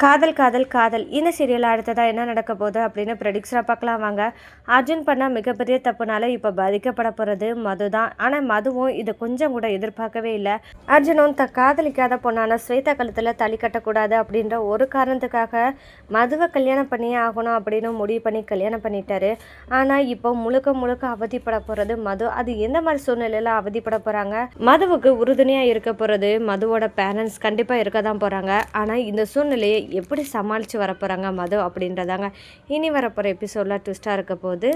காதல் காதல் காதல் இந்த சீரியல் அடுத்ததாக என்ன நடக்க போகுது அப்படின்னு ப்ரெடிக்ஸாக பார்க்கலாம் வாங்க. அர்ஜுன் பண்ண மிகப்பெரிய தப்புனால இப்போ பாதிக்கப்பட போகிறது மது தான். ஆனால் மதுவும் இதை கொஞ்சம் கூட எதிர்பார்க்கவே இல்லை. அர்ஜுனும் காதலிக்காத பொண்ணான ஸ்வேதா கழுத்தில் தள்ளி கட்டக்கூடாது அப்படின்ற ஒரு காரணத்துக்காக மதுவை கல்யாணம் பண்ணியே ஆகணும் அப்படின்னு முடிவு பண்ணி கல்யாணம் பண்ணிட்டாரு. ஆனால் இப்போ முழுக்க முழுக்க அவதிப்பட போகிறது மது. அது எந்த மாதிரி சூழ்நிலையில் அவதிப்பட போகிறாங்க? மதுவுக்கு உறுதுணையாக இருக்க போகிறது மதுவோட பேரண்ட்ஸ் கண்டிப்பாக இருக்க தான் போகிறாங்க. ஆனால் இந்த சூழ்நிலையை எப்படி சமாளித்து வரப்போகிறாங்க மது அப்படின்றதாங்க இனி வரப்போகிற எபிசோடில் ட்விஸ்ட்டாக இருக்க போது.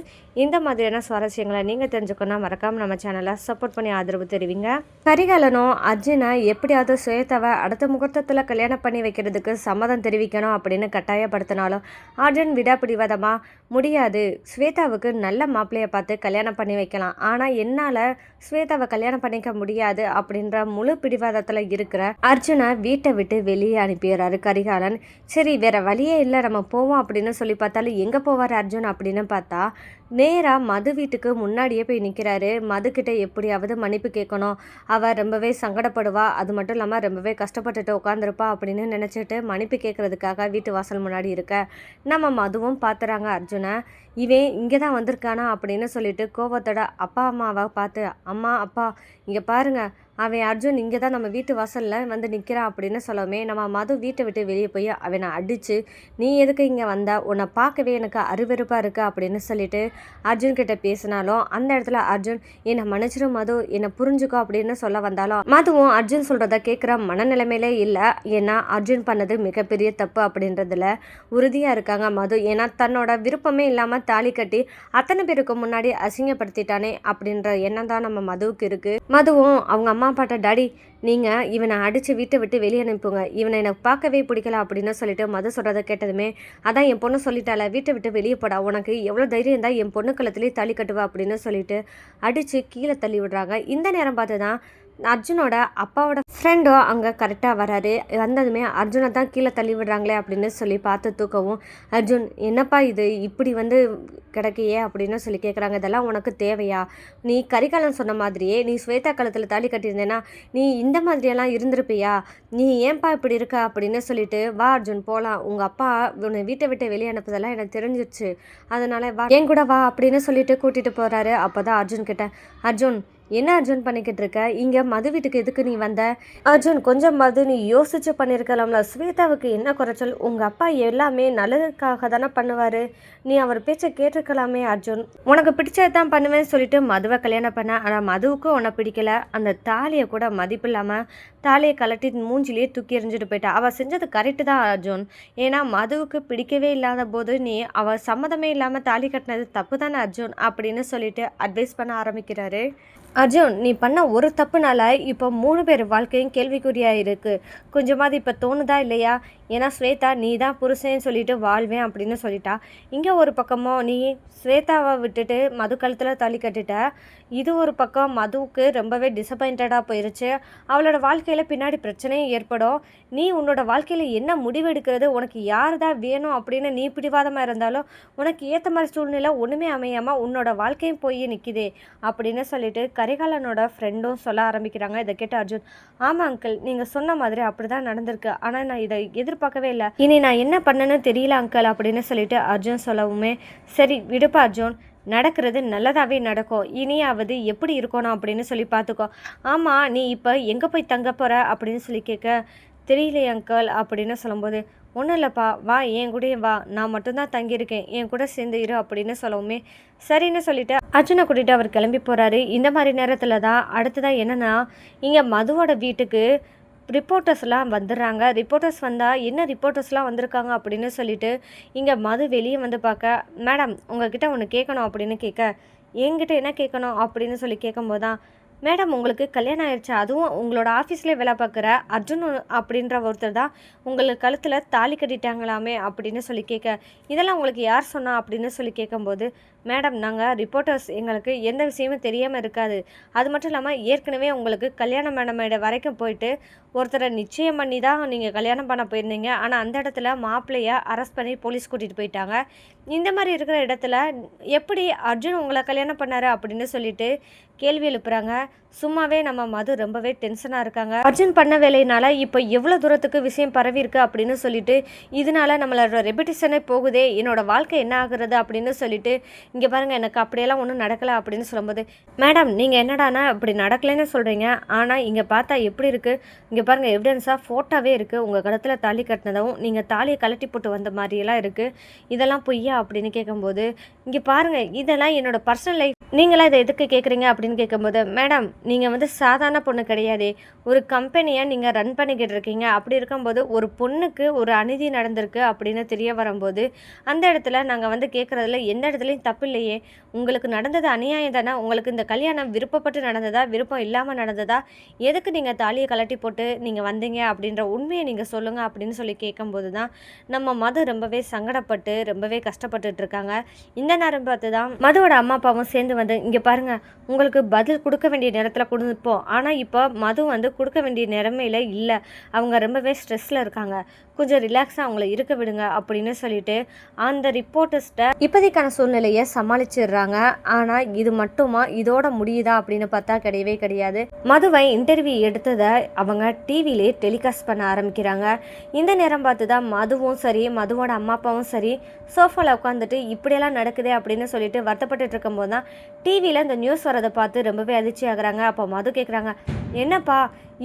இந்த மாதிரியான சுவாரஸ்யங்களை நீங்கள் தெரிஞ்சுக்கணும் மறக்காமல் நம்ம சேனலை சப்போர்ட் பண்ணி ஆதரவு தெரிவிங்க. கரிகாலனும் அர்ஜுனை எப்படியாவது ஸ்வேதாவை அடுத்த முகூர்த்தத்தில் கல்யாணம் பண்ணி வைக்கிறதுக்கு சம்மதம் தெரிவிக்கணும் அப்படின்னு கட்டாயப்படுத்தினாலும் அர்ஜுன் விடாப்பிடிவாதமாக முடியாது, ஸ்வேதாவுக்கு நல்ல மாப்பிள்ளையை பார்த்து கல்யாணம் பண்ணி வைக்கலாம், ஆனால் என்னால் ஸ்வேதாவை கல்யாணம் பண்ணிக்க முடியாது அப்படின்ற முழு பிடிவாதத்தில் இருக்கிற அர்ஜுனை வீட்டை விட்டு வெளியே அனுப்பிடுறாரு கரிகாலன். சரி வேற வழியே இல்லை நம்ம போவோம் அப்படின்னு சொல்லி பார்த்தாலும் எங்கே போவார் அர்ஜுன் அப்படின்னு பார்த்தா நேராக மது வீட்டுக்கு முன்னாடியே போய் நிற்கிறாரு. மதுக்கிட்ட எப்படியாவது மன்னிப்பு கேட்கணும், அவள் ரொம்பவே சங்கடப்படுவா, அது மட்டும் இல்லாமல் ரொம்பவே கஷ்டப்பட்டுட்டு உட்காந்துருப்பா அப்படின்னு நினச்சிட்டு மன்னிப்பு கேட்குறதுக்காக வீட்டு வாசல் முன்னாடி இருக்க நம்ம மதுவும் பார்த்துறாங்க அர்ஜுனை. இவன் இங்கே தான் வந்திருக்கானா அப்படின்னு சொல்லிட்டு கோவத்தோட அப்பா அம்மாவை பார்த்து, அம்மா அப்பா இங்கே பாருங்க, அவன் அர்ஜுன் இங்கே தான் நம்ம வீட்டு வாசலில் வந்து நிற்கிறான் அப்படின்னு சொல்லவுமே நம்ம மது வீட்டை விட்டு வெளியே போய் அவனை அடித்து, நீ எதுக்கு இங்கே வந்தா, உன்னை பார்க்கவே எனக்கு அருவெருப்பாக இருக்கு அப்படின்னு சொல்லிட்டு அர்ஜுன் கிட்ட பேசினாலும் அந்த இடத்துல அர்ஜுன் என்னை மன்னிச்சிடும் மது, என்னை புரிஞ்சுக்கோ அப்படின்னு சொல்ல வந்தாலும் மதுவும் அர்ஜுன் சொல்கிறத கேட்குற மனநிலைமையிலே இல்லை. ஏன்னா அர்ஜுன் பண்ணது மிகப்பெரிய தப்பு அப்படின்றதுல உறுதியாக இருக்காங்க மது. ஏன்னா தன்னோட விருப்பமே இல்லாமல் தாலி கட்டி அத்தனை பேருக்கு முன்னாடி அசிங்கப்படுத்திட்டானே அப்படின்ற எண்ணம் தான் நம்ம மதுவுக்கு இருக்குது. மதுவும் அவங்க அம்மா அப்பாட்ட, டாடி நீங்கள் இவனை அடித்து வீட்டை விட்டு வெளியே அனுப்புங்க, இவனை எனக்கு பார்க்கவே பிடிக்கல அப்படின்னு சொல்லிட்டு மது சொல்கிறத கேட்டதுமே, அதான் என் பொண்ணு சொல்லிட்டால வீட்டை விட்டு வெளியே போடா, உனக்கு எவ்வளோ தைரியம் இருந்தால் என் பொண்ணு கழுத்துலேயே தள்ளி கட்டுவா அப்படின்னு சொல்லிட்டு அடித்து கீழே தள்ளி விடுறாங்க. இந்த நேரம் பார்த்து தான் அர்ஜுனோட அப்பாவோட ஃப்ரெண்டோ அங்கே கரெக்டாக வராரு. வந்ததுமே அர்ஜுனை தான் கீழே தள்ளி விடுறாங்களே அப்படின்னு சொல்லி பார்த்து தூக்கவும், அர்ஜுன் என்னப்பா இது இப்படி வந்து கிடைக்கையே அப்படின்னு சொல்லி கேட்குறாங்க. இதெல்லாம் உனக்கு தேவையா? நீ கரிகாலன் சொன்ன மாதிரியே நீ ஸ்வேதா காலத்தில் தாலி கட்டியிருந்தேன்னா நீ இந்த மாதிரியெல்லாம் இருந்திருப்பியா? நீ ஏன்பா இப்படி இருக்க அப்படின்னு சொல்லிட்டு, வா அர்ஜுன் போகலாம், உங்கள் அப்பா உன்னை வீட்டை விட்டு வெளியே அனுப்புதெல்லாம் எனக்கு தெரிஞ்சிருச்சு, அதனால வா என் கூட வா அப்படின்னு சொல்லிட்டு கூட்டிகிட்டு போகிறாரு. அப்போ தான் அர்ஜுன் கிட்ட, அர்ஜுன் என்ன அர்ஜுன் பண்ணிக்கிட்டு இருக்க, இங்கே மது வீட்டுக்கு எதுக்கு நீ வந்த? அர்ஜுன் கொஞ்சம் மது நீ யோசிச்சு பண்ணியிருக்கலாம்ல, ஸ்வேதாவுக்கு என்ன குறைச்சல், உங்கள் அப்பா எல்லாமே நல்லதுக்காக தானே பண்ணுவார், நீ அவர் பேச்சை கேட்டிருக்கலாமே அர்ஜுன், உனக்கு பிடிச்சது தான் பண்ணுவேன்னு சொல்லிட்டு மதுவை கல்யாணம் பண்ண. ஆனால் மதுவுக்கும் உன்னை பிடிக்கல, அந்த தாலியை கூட மதிப்பு இல்லாமல் தாலியை கலட்டி மூஞ்சிலேயே தூக்கி எறிஞ்சிட்டு போயிட்டா. அவள் செஞ்சது கரெக்டு தான் அர்ஜுன், ஏன்னா மதுவுக்கு பிடிக்கவே இல்லாத போது நீ அவள் சம்மதமே இல்லாமல் தாலி கட்டினது தப்பு தானே அர்ஜுன் அப்படின்னு சொல்லிட்டு அட்வைஸ் பண்ண ஆரம்பிக்கிறாரு. அர்ஜுன் நீ பண்ண ஒரு தப்புனால இப்போ 3 பேர் வாழ்க்கையும் கேள்விக்குறியாக இருக்குது, கொஞ்சமாவது இப்போ தோணுதா இல்லையா? ஏன்னா ஸ்வேதா நீ தான் புருஷன்னு சொல்லிட்டு வாழ்வேன் அப்படின்னு சொல்லிட்டா, இங்கே ஒரு பக்கமோ நீ ஸ்வேதாவை விட்டுட்டு மது கழுத்தில் தள்ளி கட்டிட்ட, இது ஒரு பக்கம் மதுவுக்கு ரொம்பவே டிசப்பாயிண்டடாக போயிருச்சு, அவளோட வாழ்க்கையில் பின்னாடி பிரச்சனையும் ஏற்படும், நீ உன்னோட வாழ்க்கையில் என்ன முடிவெடுக்கிறது, உனக்கு யார் தான் வேணும் அப்படின்னு நீ பிடிவாதமாக இருந்தாலும் உனக்கு ஏற்ற மாதிரி சூழ்நிலை ஒன்றுமே அமையாமல் உன்னோட வாழ்க்கையும் போய் நிற்கிதே அப்படின்னு சொல்லிட்டு கரிகாலனோட ஃப்ரெண்டும் சொல்ல ஆரம்பிக்கிறாங்க. இதை கேட்ட அர்ஜுன், ஆமாம் அங்கிள் நீங்கள் சொன்ன மாதிரி அப்படி தான் நடந்திருக்கு, ஆனால் நான் இதை எதிர்பார்க்கவே இல்லை, இனி நான் என்ன பண்ணணும்னு தெரியல அங்கிள் அப்படின்னு சொல்லிட்டு அர்ஜுன் சொல்லவுமே, சரி விடுப்பா அர்ஜுன், நடக்கிறது நல்லதாகவே நடக்கும், இனியாவது எப்படி இருக்கணும் அப்படின்னு சொல்லி பார்த்துக்கோ. ஆமாம் நீ இப்போ எங்கே போய் தங்க போகிற அப்படின்னு சொல்லி கேட்க, தெரியலையே அங்கிள் அப்படின்னு சொல்லும்போது, ஒன்றும் இல்லைப்பா வா என் கூடயே வா, நான் மட்டும்தான் தங்கியிருக்கேன், என் கூட சேர்ந்து இரு அப்படின்னு சொல்லவுமே சரின்னு சொல்லிட்டு அர்ஜுனை கூட்டிகிட்டு அவர் கிளம்பி போகிறாரு. இந்த மாதிரி நேரத்தில் தான் அடுத்ததான் என்னென்னா இங்கே மதுவோட வீட்டுக்கு ரிப்போர்ட்டர்ஸ்லாம் வந்துடுறாங்க. ரிப்போர்ட்டர்ஸ் வந்தால் என்ன ரிப்போர்ட்டர்ஸ்லாம் வந்திருக்காங்க அப்படின்னு சொல்லிட்டு இங்கே மது வெளியே வந்து பார்க்க, மேடம் உங்ககிட்ட ஒன்று கேட்கணும் அப்படின்னு கேட்க, என்கிட்ட என்ன கேட்கணும் அப்படின்னு சொல்லி கேட்கும்போது தான், மேடம் உங்களுக்கு கல்யாணம் ஆயிடுச்சு, அதுவும் உங்களோட ஆஃபீஸ்லேயே வேலை பார்க்குற அர்ஜுன் அப்படின்ற ஒருத்தர் தான் உங்களுக்கு கழுத்தில் தாலி கட்டிட்டாங்களாமே அப்படின்னு சொல்லி கேட்க, இதெல்லாம் உங்களுக்கு யார் சொன்னா அப்படின்னு சொல்லி கேட்கும்போது, மேடம் நாங்கள் ரிப்போர்ட்டர்ஸ், எங்களுக்கு எந்த விஷயமும் தெரியாமல் இருக்காது. அது மட்டும் இல்லாமல் ஏற்கனவே உங்களுக்கு கல்யாணம் மேடமேட வரைக்கும் போயிட்டு ஒருத்தரை நிச்சயம் பண்ணி தான் நீங்கள் கல்யாணம் பண்ண போயிருந்தீங்க. ஆனால் அந்த இடத்துல மாப்பிள்ளைய அரெஸ்ட் பண்ணி போலீஸ் கூட்டிகிட்டு போயிட்டாங்க. இந்த மாதிரி இருக்கிற இடத்துல எப்படி அர்ஜுன் உங்களை கல்யாணம் பண்ணாரு அப்படின்னு சொல்லிட்டு கேள்வி எழுப்புறாங்க. சும்மாவே நம்ம மது ரொம்பவே டென்ஷனாக இருக்காங்க. அர்ஜுன் பண்ண வேலையினால இப்போ எவ்வளோ தூரத்துக்கு விஷயம் பரவி இருக்கு அப்படின்னு சொல்லிட்டு, இதனால நம்மளோட ரெபுடேஷனே போகுதே, என்னோட வாழ்க்கை என்ன ஆகுறது அப்படின்னு சொல்லிட்டு, இங்கே பாருங்கள் எனக்கு அப்படியெல்லாம் ஒன்றும் நடக்கலை அப்படின்னு சொல்லும்போது, மேடம் நீங்கள் என்னடானா இப்படி நடக்கலைன்னு சொல்கிறீங்க, ஆனால் இங்கே பார்த்தா எப்படி இருக்குது, இங்கே பாருங்கள் எவிடன்ஸாக ஃபோட்டோவே இருக்குது, உங்கள் கழுத்தில் தாலி கட்டினதும் நீங்கள் தாலியை கழட்டி போட்டு வந்த மாதிரியெல்லாம் இருக்குது, இதெல்லாம் பொய்யா அப்படின்னு கேட்கும்போது, இங்கே பாருங்கள் இதெல்லாம் என்னோட பர்சனல் லைஃப், நீங்களாம் இதை எதுக்கு கேட்குறீங்க அப்படின்னு கேட்கும்போது, மேடம் நீங்கள் வந்து சாதாரண பொண்ணு கிடையாதே, ஒரு கம்பெனியை நீங்கள் ரன் பண்ணிக்கிட்டு இருக்கீங்க. அப்படி இருக்கும்போது ஒரு பொண்ணுக்கு ஒரு அநீதி நடந்திருக்கு அப்படின்னு தெரிய வரும்போது, அந்த இடத்துல நாங்கள் வந்து கேட்குறதுல எந்த இடத்துலையும் தப்பு இல்லையே, உங்களுக்கு நடந்தது அநியாயம் தானே, உங்களுக்கு இந்த கல்யாணம் விருப்பப்பட்டு நடந்ததா விருப்பம் இல்லாமல் நடந்ததா, எதுக்கு நீங்கள் தாலியை கழட்டி போட்டு நீங்கள் வந்தீங்க அப்படின்ற உண்மையை நீங்கள் சொல்லுங்கள் அப்படின்னு சொல்லி கேட்கும்போது தான் நம்ம மது ரொம்பவே சங்கடப்பட்டு ரொம்பவே கஷ்டப்பட்டுட்டு இருக்காங்க. இந்த நேரம் பார்த்து தான் மதுவோட அம்மா அப்பாவும் சேர்ந்து வந்து, இங்கே பாருங்கள் உங்களுக்கு பதில் கொடுக்க வேண்டிய நேரத்தில் கொடுப்போம், ஆனால் இப்போ மது வந்து கொடுக்க வேண்டிய நிலைமையில இல்லை, அவங்க ரொம்பவே ஸ்ட்ரெஸ்ஸில் இருக்காங்க, கொஞ்சம் ரிலாக்ஸாக அவங்கள இருக்க விடுங்க அப்படின்னு சொல்லிட்டு அந்த ரிப்போர்ட்டர்ஸ்ட்டை இப்போதைக்கான சூழ்நிலையை சமாளிச்சிடுறாங்க. ஆனால் இது மட்டுமா இதோட முடியுதா அப்படின்னு பார்த்தா கிடையவே கிடையாது. மதுவை இன்டர்வியூ எடுத்ததை அவங்க டிவிலே டெலிகாஸ்ட் பண்ண ஆரம்பிக்கிறாங்க. இந்த நேரம் பார்த்து தான் மதுவும் சரி மதுவோட அம்மா அப்பாவும் சரி சோஃபாவில் உட்காந்துட்டு இப்படியெல்லாம் நடக்குது அப்படின்னு சொல்லிட்டு வருத்தப்பட்டு இருக்கும்போது தான் டிவியில் இந்த நியூஸ் வரதை பார்த்து ரொம்பவே அதிர்ச்சி ஆகுறாங்க. அப்போ மது கேட்குறாங்க, என்னப்பா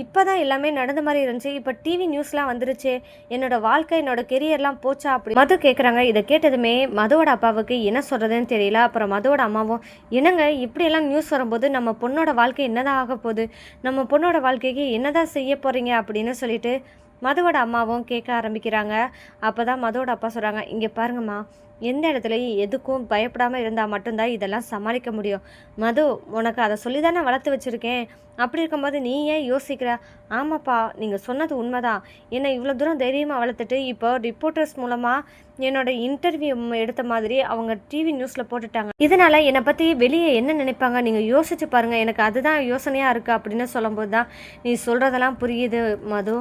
இப்போ தான் எல்லாமே நடந்த மாதிரி இருந்துச்சு, இப்போ டிவி நியூஸ்லாம் வந்துருச்சு, என்னோட வாழ்க்கை என்னோட கெரியர்லாம் போச்சா அப்படி மது கேட்குறாங்க. இதை கேட்டதுமே மதுவோட அப்பாவுக்கு என்ன சொல்கிறதுன்னு தெரியல. அப்புறம் மதுவோட அம்மாவும், என்னங்க இப்படியெல்லாம் நியூஸ் வரும்போது நம்ம பொண்ணோட வாழ்க்கை என்னதான் ஆக போகுது, நம்ம பொண்ணோட வாழ்க்கைக்கு என்னதான் செய்ய போகிறீங்க அப்படின்னு சொல்லிட்டு மதுவோட அம்மாவும் கேட்க ஆரம்பிக்கிறாங்க. அப்போ தான் மதுவோட அப்பா சொல்கிறாங்க, இங்கே பாருங்கம்மா, எந்த இடத்துலையும் எதுக்கும் பயப்படாமல் இருந்தால் மட்டும்தான் இதெல்லாம் சமாளிக்க முடியும். மது உனக்கு அதை சொல்லி தானே வளர்த்து வச்சுருக்கேன், அப்படி இருக்கும்போது நீ ஏன் யோசிக்கிற? ஆமாப்பா நீங்கள் சொன்னது உண்மைதான், என்னை இவ்வளோ தூரம் தைரியமாக வளர்த்துட்டு இப்போ ரிப்போர்ட்டர்ஸ் மூலமாக என்னோட இன்டர்வியூ எடுத்த மாதிரி அவங்க டிவி நியூஸில் போட்டுட்டாங்க, இதனால் என்னை பற்றி வெளியே என்ன நினைப்பாங்க, நீங்கள் யோசிச்சு பாருங்கள், எனக்கு அதுதான் யோசனையாக இருக்குது அப்படின்னு சொல்லும்போது தான் நீ சொல்கிறதெல்லாம் புரியுது மது,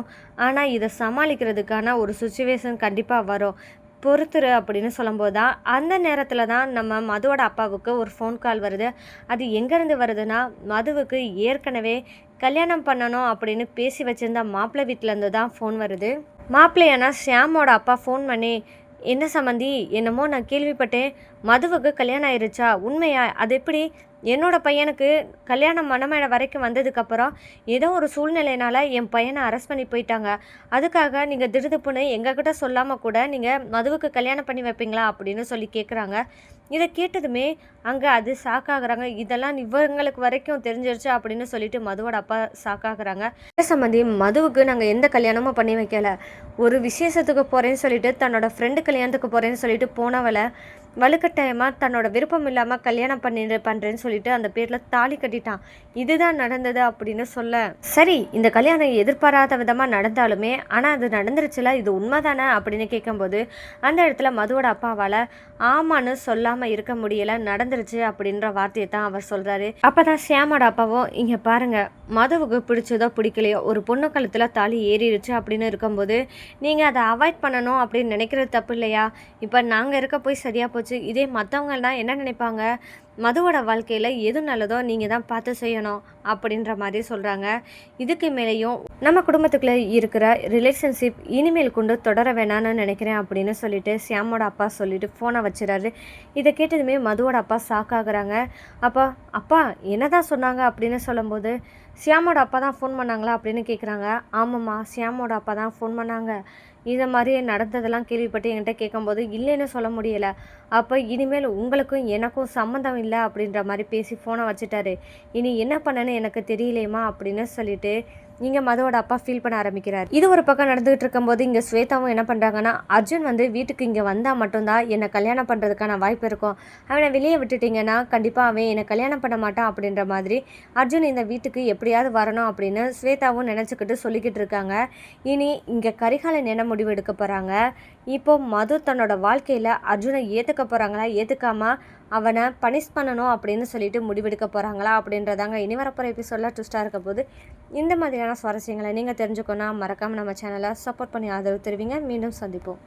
ஆனால் இதை சமாளிக்கிறதுக்கான ஒரு சுச்சுவேஷன் கண்டிப்பாக வரும், பொறுத்துரு அப்படின்னு சொல்லும்போது தான் அந்த நேரத்தில் தான் நம்ம மதுவோட அப்பாவுக்கு ஒரு ஃபோன் கால் வருது. அது எங்கேருந்து வருதுன்னா, மதுவுக்கு ஏற்கனவே கல்யாணம் பண்ணணும் அப்படின்னு பேசி வச்சுருந்த மாப்பிள்ளை வீட்டிலேருந்து தான் ஃபோன் வருது. மாப்பிள்ளையானா ஷியாமோட அப்பா ஃபோன் பண்ணி, என்ன சம்மந்தி, என்னமோ நான் கேள்விப்பட்டேன், மதுவுக்கு கல்யாணம் ஆயிடுச்சா, உண்மையா, அது எப்படி, என்னோட பையனுக்கு கல்யாணம் மணமேட வரைக்கும் வந்ததுக்கப்புறம் ஏதோ ஒரு சூழ்நிலையினால் என் பையனை அரெஸ்ட் பண்ணி போயிட்டாங்க, அதுக்காக நீங்கள் திடுதுப்புன்னு எங்ககிட்ட சொல்லாமல் கூட நீங்கள் மதுவுக்கு கல்யாணம் பண்ணி வைப்பீங்களா அப்படின்னு சொல்லி கேட்குறாங்க. இதை கேட்டதுமே அங்கே அது ஷாக்காகிறாங்க. இதெல்லாம் இவங்களுக்கு வரைக்கும் தெரிஞ்சிருச்சு அப்படின்னு சொல்லிட்டு மதுவோட அப்பா ஷாக்காகிறாங்க. சம்பந்தி மதுவுக்கு நாங்கள் எந்த கல்யாணமும் பண்ணி வைக்கல, ஒரு விசேஷத்துக்கு போகிறேன்னு சொல்லிட்டு தன்னோட ஃப்ரெண்டு கல்யாணத்துக்கு போகிறேன்னு சொல்லிட்டு போனவளை வலுக்கட்டாயமாக தன்னோட விருப்பம் இல்லாமல் கல்யாணம் பண்ணுறேன்னு சொல்லிட்டு அந்த பேரில் தாலி கட்டிட்டான், இதுதான் நடந்தது அப்படின்னு சொல்ல, சரி இந்த கல்யாணம் எதிர்பாராத விதமாக நடந்தாலுமே ஆனால் அது நடந்துருச்சுல, இது உண்மைதானே அப்படின்னு கேட்கும்போது அந்த இடத்துல மதுவோட அப்பாவால் ஆமான்னு சொல்லாமல் இருக்க முடியலை, நடந்துருச்சு அப்படின்ற வார்த்தையை தான் அவர் சொல்கிறாரு. அப்போ தான் ஷியாமோட அப்பாவும், இங்கே பாருங்கள், மதுவுக்கு பிடிச்சதோ பிடிக்கலையோ ஒரு பொண்ணு கழுத்தில் தாலி ஏறிடுச்சு அப்படின்னு இருக்கும்போது நீங்கள் அதை அவாய்ட் பண்ணணும் அப்படின்னு நினைக்கிறது தப்பு இல்லையா, இப்போ நாங்கள் இருக்க போய் சரியாக போச்சு, இதே மற்றவங்கள்லாம் என்ன நினைப்பாங்க, மதுவோட வாழ்க்கையில் எது நல்லதோ நீங்கள் தான் பார்த்து செய்யணும் அப்படின்ற மாதிரி சொல்கிறாங்க. இதுக்கு மேலேயும் நம்ம குடும்பத்துக்குள்ளே இருக்கிற ரிலேஷன்ஷிப் இனிமேல் கொண்டு தொடர வேணான்னு நினைக்கிறேன் அப்படின்னு சொல்லிட்டு ஷியாமோட அப்பா சொல்லிட்டு ஃபோனை வச்சுறாரு. இதை கேட்டதுமே மதுவோட அப்பா ஷாக்காகிறாங்க. அப்பா என்னதான் சொன்னாங்க அப்படின்னு சொல்லும்போது, ஷியாமோட அப்பா தான் ஃபோன் பண்ணாங்களா அப்படின்னு கேட்குறாங்க. ஆமாம்மா, ஷியாமோட அப்பா தான் ஃபோன் பண்ணாங்க, இதை மாதிரி நடந்ததெல்லாம் கேள்விப்பட்டு என்கிட்ட கேட்கும்போது இல்லைன்னு சொல்ல முடியலை, அப்போ இனிமேல் உங்களுக்கும் எனக்கும் சம்மந்தம் இல்லை அப்படின்ற மாதிரி பேசி ஃபோனை வச்சுட்டாரு, இனி என்ன பண்ணன்னு எனக்கு தெரியலையம்மா அப்படின்னு சொல்லிட்டு இங்கே மதுவோட அப்பா ஃபீல் பண்ண ஆரம்பிக்கிறார். இது ஒரு பக்கம் நடந்துகிட்டு இருக்கும்போது இங்கே ஸ்வேதாவும் என்ன பண்ணுறாங்கன்னா, அர்ஜுன் வந்து வீட்டுக்கு இங்கே வந்தால் மட்டும்தான் என்னை கல்யாணம் பண்ணுறதுக்கான வாய்ப்பு இருக்கும், அவனை வெளியே விட்டுட்டிங்கன்னா கண்டிப்பாக அவன் என்னை கல்யாணம் பண்ண மாட்டான் அப்படின்ற மாதிரி அர்ஜுன் இந்த வீட்டுக்கு எப்படியாவது வரணும் அப்படின்னு ஸ்வேதாவும் நினச்சிக்கிட்டு சொல்லிக்கிட்டு இருக்காங்க. இனி இங்கே கரிகாலன் என்ன முடிவு எடுக்க போகிறாங்க, இப்போ மது தன்னோட வாழ்க்கையில் அர்ஜுனை ஏற்றுக்க போகிறாங்களா ஏற்றுக்காமல் அவனை பனிஷ் பண்ணணும் அப்படின்னு சொல்லிட்டு முடிவெடுக்க போகிறாங்களா அப்படின்றதாங்க இனி வரப்போகிற எபிசோடில் ட்விஸ்ட்டாக இருக்க போது. இந்த மாதிரியான சுவாரஸ்யங்களை நீங்கள் தெரிஞ்சுக்கணும் மறக்காமல் நம்ம சேனலை சப்போர்ட் பண்ணி ஆதரவு தருவீங்க. மீண்டும் சந்திப்போம்.